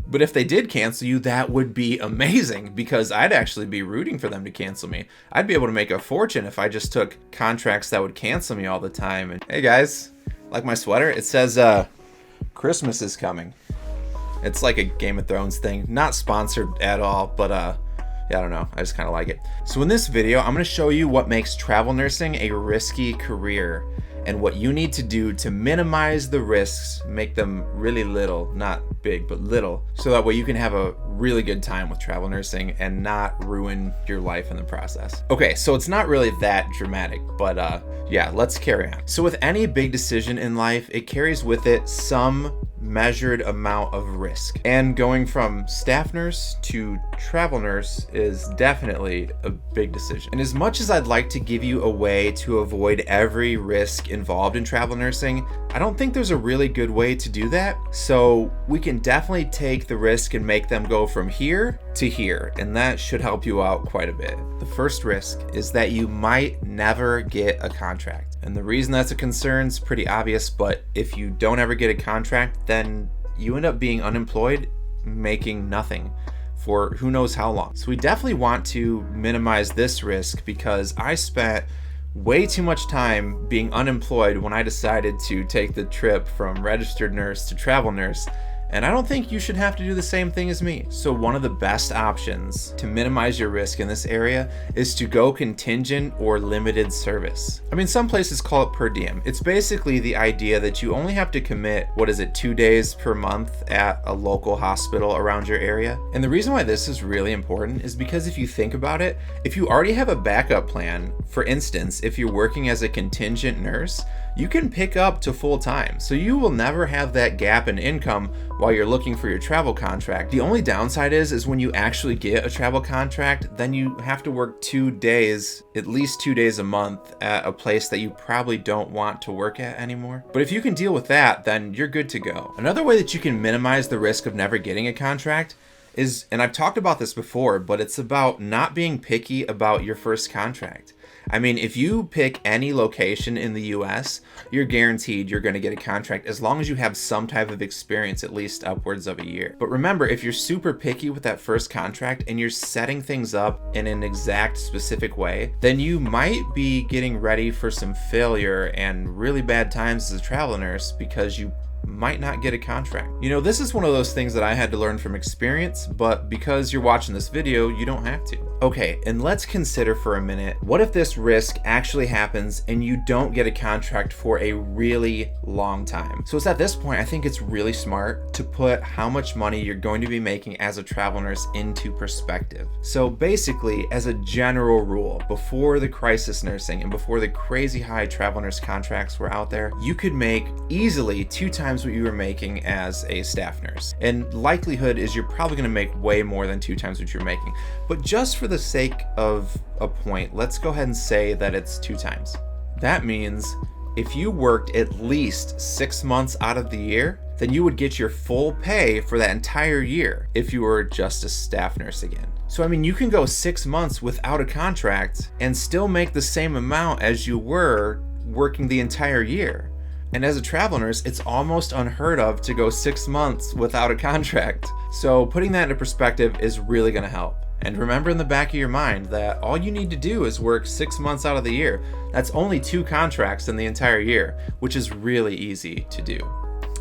But if they did cancel you, that would be amazing, because I'd actually be rooting for them to cancel me. I'd be able to make a fortune if I just took contracts that would cancel me all the time. And hey guys, like my sweater? It says Christmas is coming. It's like a Game of Thrones thing. Not sponsored at all, but yeah, I don't know. I just kind of like it. So in this video, I'm going to show you what makes travel nursing a risky career and what you need to do to minimize the risks, make them really little, not big, but little, so that way you can have a really good time with travel nursing and not ruin your life in the process. Okay, so it's not really that dramatic, but yeah, let's carry on. So with any big decision in life, it carries with it some measured amount of risk. And going from staff nurse to travel nurse is definitely a big decision. And as much as I'd like to give you a way to avoid every risk involved in travel nursing, I don't think there's a really good way to do that. So we can definitely take the risk and make them go from here to here, and that should help you out quite a bit. The first risk is that you might never get a contract. And the reason that's a concern is pretty obvious, but if you don't ever get a contract, then you end up being unemployed, making nothing for who knows how long. So we definitely want to minimize this risk, because I spent way too much time being unemployed when I decided to take the trip from registered nurse to travel nurse. And I don't think you should have to do the same thing as me. So one of the best options to minimize your risk in this area is to go contingent or limited service. I mean, some places call it per diem. It's basically the idea that you only have to commit, 2 days per month at a local hospital around your area. And the reason why this is really important is because if you think about it, if you already have a backup plan, for instance, if you're working as a contingent nurse, you can pick up to full time. So you will never have that gap in income while you're looking for your travel contract. The only downside is when you actually get a travel contract, then you have to work 2 days, at least 2 days a month at a place that you probably don't want to work at anymore. But if you can deal with that, then you're good to go. Another way that you can minimize the risk of never getting a contract is, and I've talked about this before, but it's about not being picky about your first contract. I mean, if you pick any location in the US, you're guaranteed you're going to get a contract as long as you have some type of experience, at least upwards of a year. But remember, if you're super picky with that first contract and you're setting things up in an exact specific way, then you might be getting ready for some failure and really bad times as a travel nurse, because you might not get a contract. You know, this is one of those things that I had to learn from experience, but because you're watching this video, you don't have to. Okay, and let's consider for a minute, what if this risk actually happens and you don't get a contract for a really long time? So it's at this point, I think it's really smart to put how much money you're going to be making as a travel nurse into perspective. So basically, as a general rule, before the crisis nursing and before the crazy high travel nurse contracts were out there, you could make easily 2 times what you were making as a staff nurse. And likelihood is you're probably going to make way more than 2 times what you're making. But just for the sake of a point, let's go ahead and say that it's 2 times. That means if you worked at least 6 months out of the year, then you would get your full pay for that entire year if you were just a staff nurse again. So I mean, you can go 6 months without a contract and still make the same amount as you were working the entire year. And as a travel nurse, it's almost unheard of to go 6 months without a contract. So putting that into perspective is really going to help. And remember in the back of your mind that all you need to do is work 6 months out of the year. That's only 2 contracts in the entire year, which is really easy to do.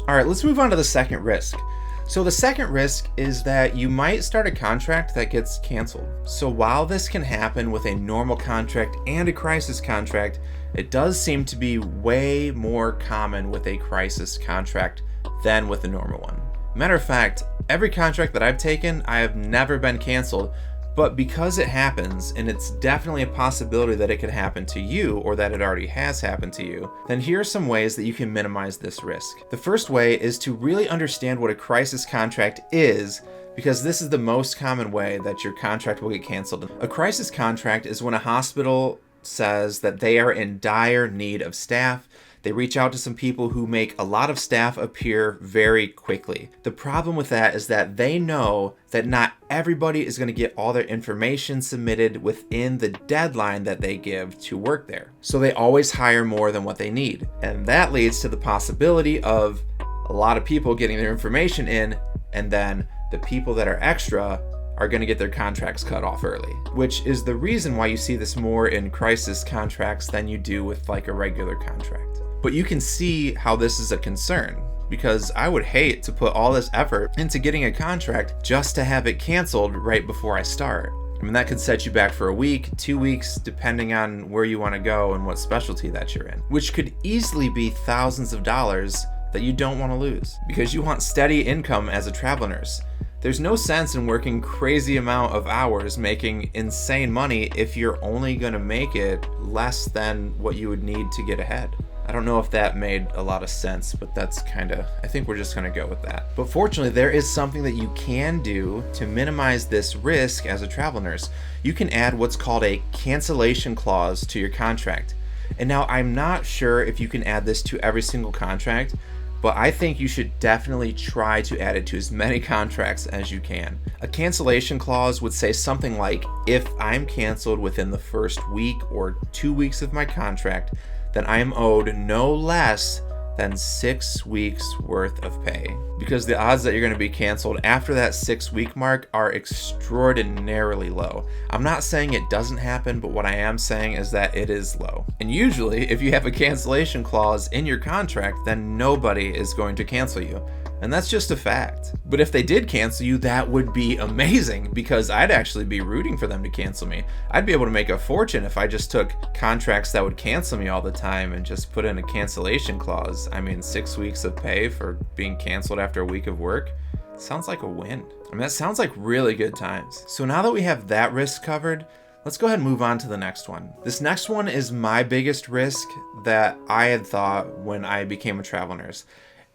All right, let's move on to the second risk. So the second risk is that you might start a contract that gets canceled. So while this can happen with a normal contract and a crisis contract, it does seem to be way more common with a crisis contract than with a normal one. Matter of fact, every contract that I've taken, I have never been canceled, but because it happens, and it's definitely a possibility that it could happen to you or that it already has happened to you, then here are some ways that you can minimize this risk. The first way is to really understand what a crisis contract is, because this is the most common way that your contract will get canceled. A crisis contract is when a hospital says that they are in dire need of staff. They reach out to some people who make a lot of staff appear very quickly. The problem with that is that they know that not everybody is going to get all their information submitted within the deadline that they give to work there. So they always hire more than what they need. And that leads to the possibility of a lot of people getting their information in and then the people that are extra are going to get their contracts cut off early, which is the reason why you see this more in crisis contracts than you do with like a regular contract. But you can see how this is a concern, because I would hate to put all this effort into getting a contract just to have it canceled right before I start. I mean, that could set you back for a week, 2 weeks, depending on where you want to go and what specialty that you're in, which could easily be thousands of dollars that you don't want to lose because you want steady income as a travel nurse. There's no sense in working crazy amount of hours making insane money if you're only going to make it less than what you would need to get ahead. I don't know if that made a lot of sense, but that's I think we're just gonna go with that. But fortunately, there is something that you can do to minimize this risk as a travel nurse. You can add what's called a cancellation clause to your contract. And now I'm not sure if you can add this to every single contract, but I think you should definitely try to add it to as many contracts as you can. A cancellation clause would say something like, if I'm canceled within the first week or 2 weeks of my contract, then I am owed no less than 6 weeks worth of pay. Because the odds that you're going to be canceled after that 6-week mark are extraordinarily low. I'm not saying it doesn't happen, but what I am saying is that it is low. And usually, if you have a cancellation clause in your contract, then nobody is going to cancel you. And that's just a fact. But if they did cancel you, that would be amazing, because I'd actually be rooting for them to cancel me. I'd be able to make a fortune if I just took contracts that would cancel me all the time and just put in a cancellation clause. I mean, 6 weeks of pay for being canceled after a week of work sounds like a win. I mean, that sounds like really good times. So now that we have that risk covered, let's go ahead and move on to the next one. This next one is my biggest risk that I had thought when I became a travel nurse.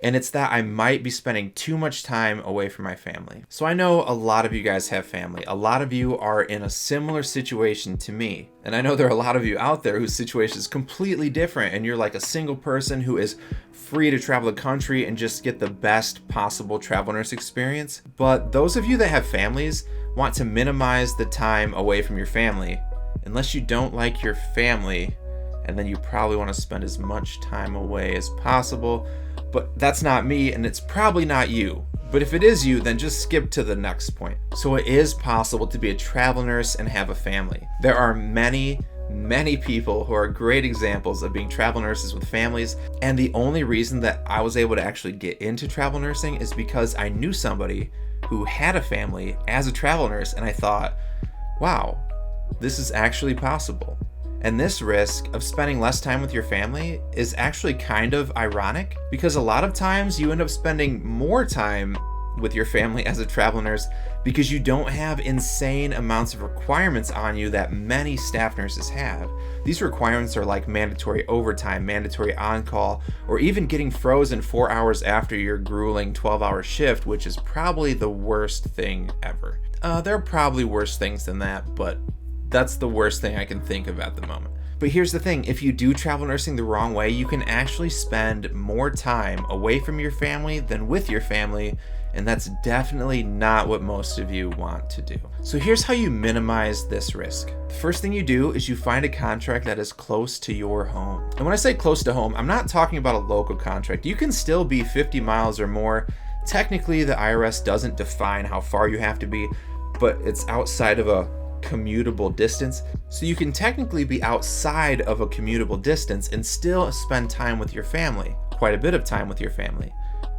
And it's that I might be spending too much time away from my family. So I know a lot of you guys have family. A lot of you are in a similar situation to me. And I know there are a lot of you out there whose situation is completely different, and you're like a single person who is free to travel the country and just get the best possible travel nurse experience. But those of you that have families want to minimize the time away from your family, unless you don't like your family, and then you probably want to spend as much time away as possible. But that's not me, and it's probably not you. But if it is you, then just skip to the next point. So it is possible to be a travel nurse and have a family. There are many people who are great examples of being travel nurses with families, and the only reason that I was able to actually get into travel nursing is because I knew somebody who had a family as a travel nurse, and I thought, wow, this is actually possible. And this risk of spending less time with your family is actually kind of ironic, because a lot of times you end up spending more time with your family as a travel nurse because you don't have insane amounts of requirements on you that many staff nurses have. These requirements are like mandatory overtime, mandatory on-call, or even getting frozen 4 hours after your grueling 12-hour shift, which is probably the worst thing ever. There are probably worse things than that, but that's the worst thing I can think of at the moment. But here's the thing, if you do travel nursing the wrong way, you can actually spend more time away from your family than with your family, and that's definitely not what most of you want to do. So here's how you minimize this risk. The first thing you do is you find a contract that is close to your home. And when I say close to home, I'm not talking about a local contract. You can still be 50 miles or more. Technically, the IRS doesn't define how far you have to be, but it's outside of a commutable distance. So you can technically be outside of a commutable distance and still spend time with your family, quite a bit of time with your family.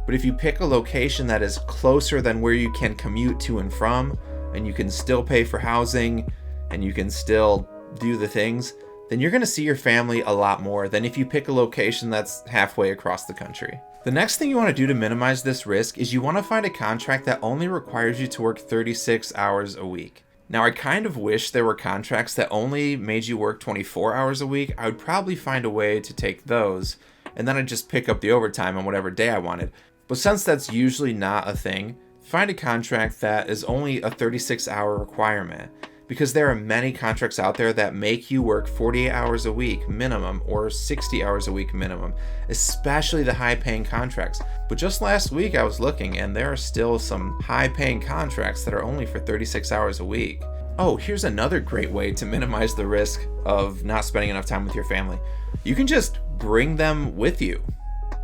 But if you pick a location that is closer than where you can commute to and from, and you can still pay for housing, and you can still do the things, then you're going to see your family a lot more than if you pick a location that's halfway across the country. The next thing you want to do to minimize this risk is you want to find a contract that only requires you to work 36 hours a week. Now, I kind of wish there were contracts that only made you work 24 hours a week. I would probably find a way to take those, and then I'd just pick up the overtime on whatever day I wanted. But since that's usually not a thing, find a contract that is only a 36-hour requirement, because there are many contracts out there that make you work 48 hours a week minimum or 60 hours a week minimum, especially the high-paying contracts. But just last week I was looking, and there are still some high-paying contracts that are only for 36 hours a week. Oh, here's another great way to minimize the risk of not spending enough time with your family. You can just bring them with you.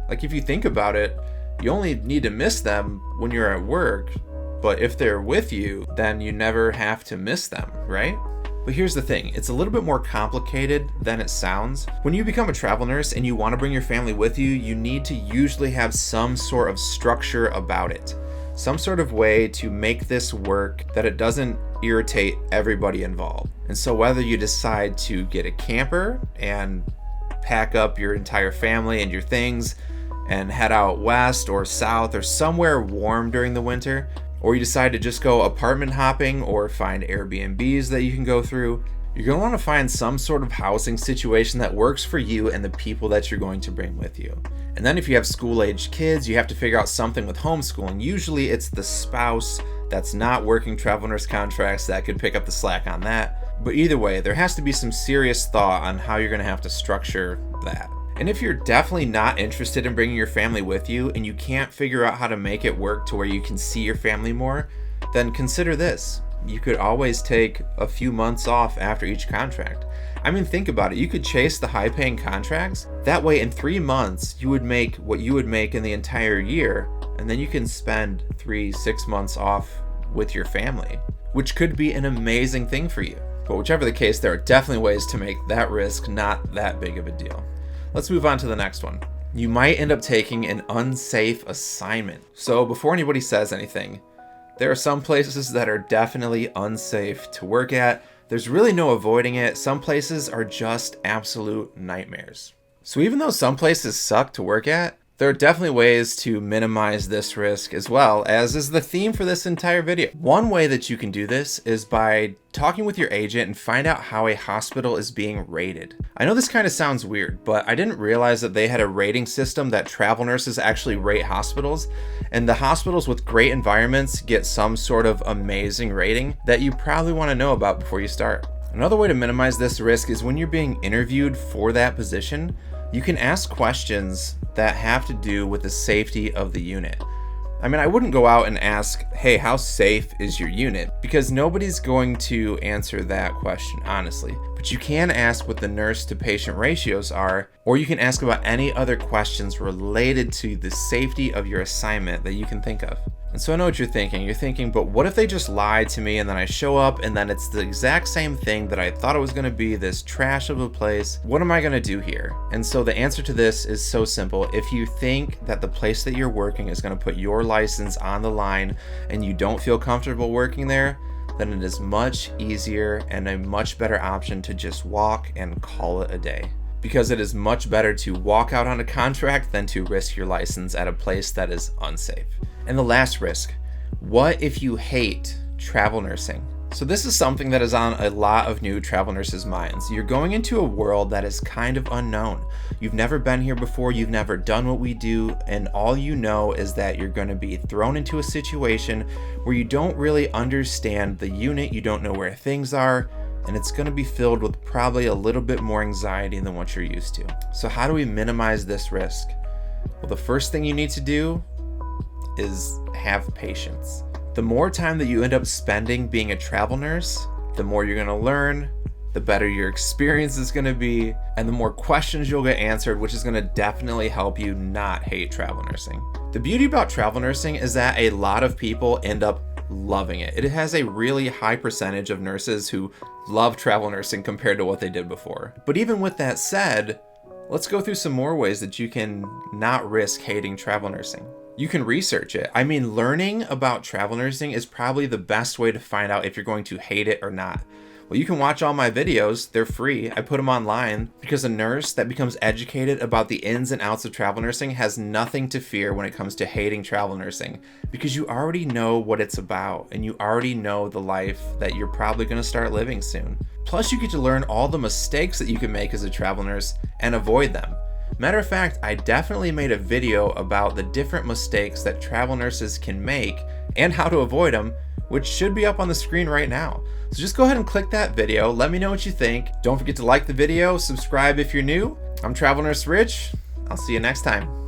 Like, if you think about it, you only need to miss them when you're at work. But if they're with you, then you never have to miss them, right? But here's the thing, it's a little bit more complicated than it sounds. When you become a travel nurse and you want to bring your family with you, you need to usually have some sort of structure about it. Some sort of way to make this work that it doesn't irritate everybody involved. And so whether you decide to get a camper and pack up your entire family and your things and head out west or south or somewhere warm during the winter, or you decide to just go apartment hopping or find Airbnbs that you can go through, you're going to want to find some sort of housing situation that works for you and the people that you're going to bring with you. And then if you have school-aged kids, you have to figure out something with homeschooling. Usually it's the spouse that's not working travel nurse contracts that could pick up the slack on that. But either way, there has to be some serious thought on how you're going to have to structure that. And if you're definitely not interested in bringing your family with you and you can't figure out how to make it work to where you can see your family more, then consider this. You could always take a few months off after each contract. I mean, think about it. You could chase the high-paying contracts. That way, in 3 months, you would make what you would make in the entire year, and then you can spend 3-6 months off with your family, which could be an amazing thing for you. But whichever the case, there are definitely ways to make that risk not that big of a deal. Let's move on to the next one. You might end up taking an unsafe assignment. So before anybody says anything, there are some places that are definitely unsafe to work at. There's really no avoiding it. Some places are just absolute nightmares. So even though some places suck to work at, there are definitely ways to minimize this risk as well, as is the theme for this entire video. One way that you can do this is by talking with your agent and find out how a hospital is being rated. I know this kind of sounds weird, but I didn't realize that they had a rating system that travel nurses actually rate hospitals, and the hospitals with great environments get some sort of amazing rating that you probably want to know about before you start. Another way to minimize this risk is when you're being interviewed for that position, you can ask questions that have to do with the safety of the unit. I mean, I wouldn't go out and ask, hey, how safe is your unit? Because nobody's going to answer that question, honestly. But you can ask what the nurse to patient ratios are, or you can ask about any other questions related to the safety of your assignment that you can think of. And so I know what you're thinking. You're thinking, but what if they just lied to me and then I show up and then it's the exact same thing that I thought it was going to be, this trash of a place? What am I going to do here? And so the answer to this is so simple. If you think that the place that you're working is going to put your license on the line and you don't feel comfortable working there, then it is much easier and a much better option to just walk and call it a day. Because it is much better to walk out on a contract than to risk your license at a place that is unsafe. And the last risk, what if you hate travel nursing? So this is something that is on a lot of new travel nurses' minds. You're going into a world that is kind of unknown. You've never been here before, you've never done what we do, and all you know is that you're going to be thrown into a situation where you don't really understand the unit, you don't know where things are, and it's going to be filled with probably a little bit more anxiety than what you're used to. So how do we minimize this risk? Well, the first thing you need to do is have patience. The more time that you end up spending being a travel nurse, the more you're going to learn, the better your experience is going to be, and the more questions you'll get answered, which is going to definitely help you not hate travel nursing. The beauty about travel nursing is that a lot of people end up loving it. It has a really high percentage of nurses who love travel nursing compared to what they did before. But even with that said, let's go through some more ways that you can not risk hating travel nursing. You can research it. I mean, learning about travel nursing is probably the best way to find out if you're going to hate it or not. Well, you can watch all my videos. They're free. I put them online because a nurse that becomes educated about the ins and outs of travel nursing has nothing to fear when it comes to hating travel nursing, because you already know what it's about and you already know the life that you're probably going to start living soon. Plus, you get to learn all the mistakes that you can make as a travel nurse and avoid them. Matter of fact, I definitely made a video about the different mistakes that travel nurses can make and how to avoid them, which should be up on the screen right now. So just go ahead and click that video. Let me know what you think. Don't forget to like the video, subscribe if you're new. I'm Travel Nurse Rich. I'll see you next time.